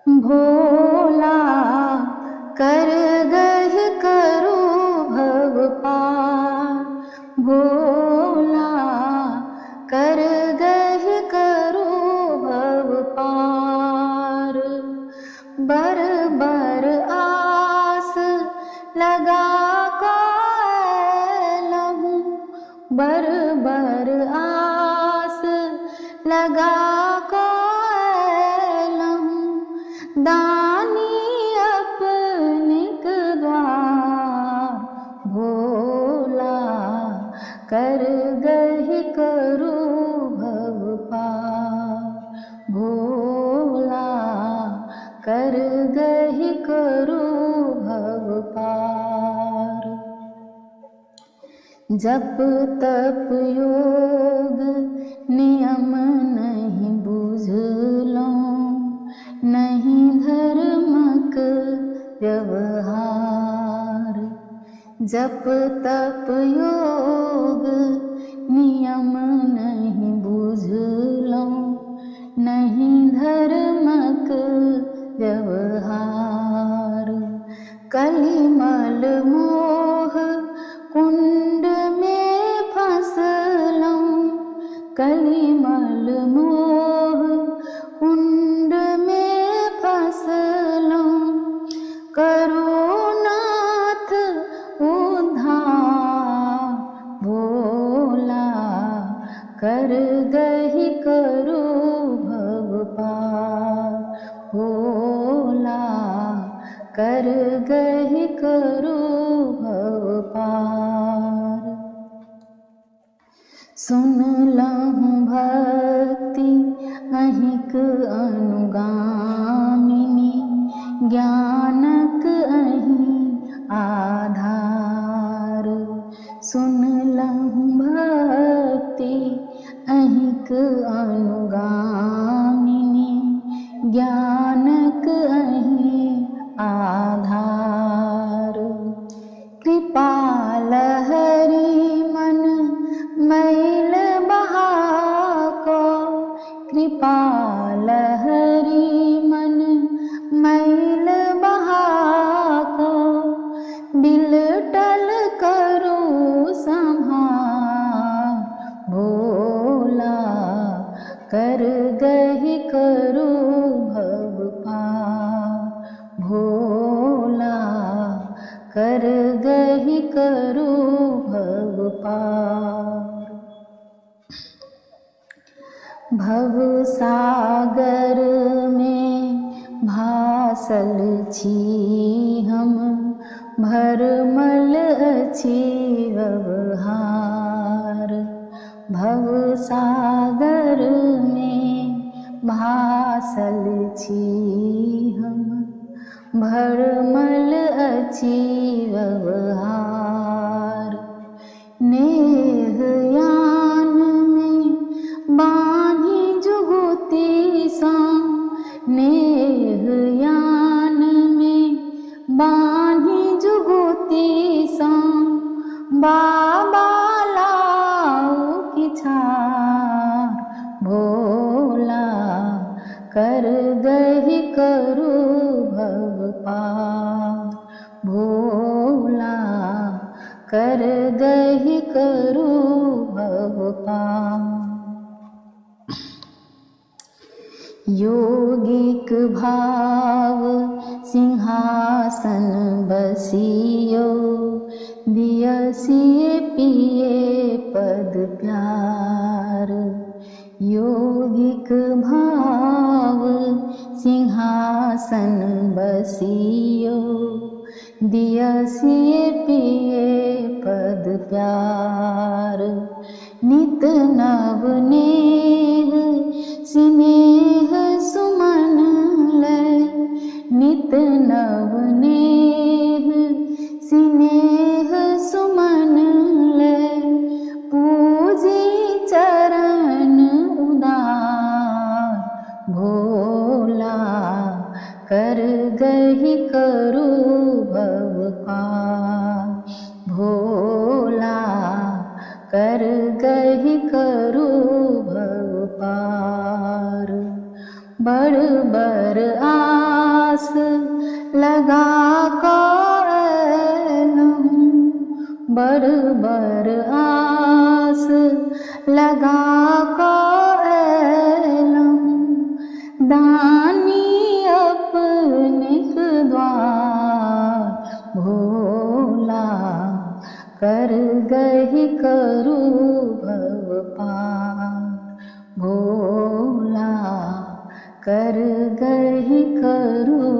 भोला कर गह करो भव पार, भोला कर गह करो भव पार। बर बर आस लगा लहूं, बर बर आस लगा लहूं। दानी अपने द्वार, भोला कर गह करो भव पार, भोला कर गह करो भव पार। जप तप योग नियम नहीं बुझलो, नहीं धर्मक व्यवहार। जप तप योग नियम नहीं बुझलो, नहीं धर्मक व्यवहार। कलिमल मोह कुंड में फंसलो, कलिमल मोह कुंड में फंसलो। करो नाथ उद्धार, भोला कर गह करो भव पार, भोला कर गह करो भव पार। सुन लहूं भक्ति अहिक अनुगामिनी, ज्ञानक अहि आधार। सुन लहूं भक्ति अहिक अनुगामिनी, ज्ञानक अहि आधार। कृपाल हरि मन मैल बहाको, कृपाल हरि मन मैल बहाको। बिलटल करो संहार, भोला कर गह करो भव पार, भोला कर गह करो भव पार। भव सागर में भासल छी हम, भरमल अछि व्यवहार। भव सागर में भासल छी हम, भरमल अछि व्यवहार। नेह यान में बान्हि जुगुती सा, नेह यान में बान्हि जुगुती सा। बाबा लाओ किछार, भोला कर गह करो भव पार, भोला कर गह करो भव पार। योगिक भाव सिंहासन बसियो, दियसिए पिए पद प्यार। योगिक भाव सिंहासन बसियो, दियसिए पिए पद प्यार। नित नव नेह स्नेह सुमन लय, नित नव नेह स्नेह सुमन लय। पूजी चरण उदार, भोला कर गह करो भव पार, भोला कर गह करो भव पार। बड़ बर आ आस लगा कोलम बर बर आस लगा कोलम दानी अपने द्वार भोला कर गही करु भव पार भोला कर गही करु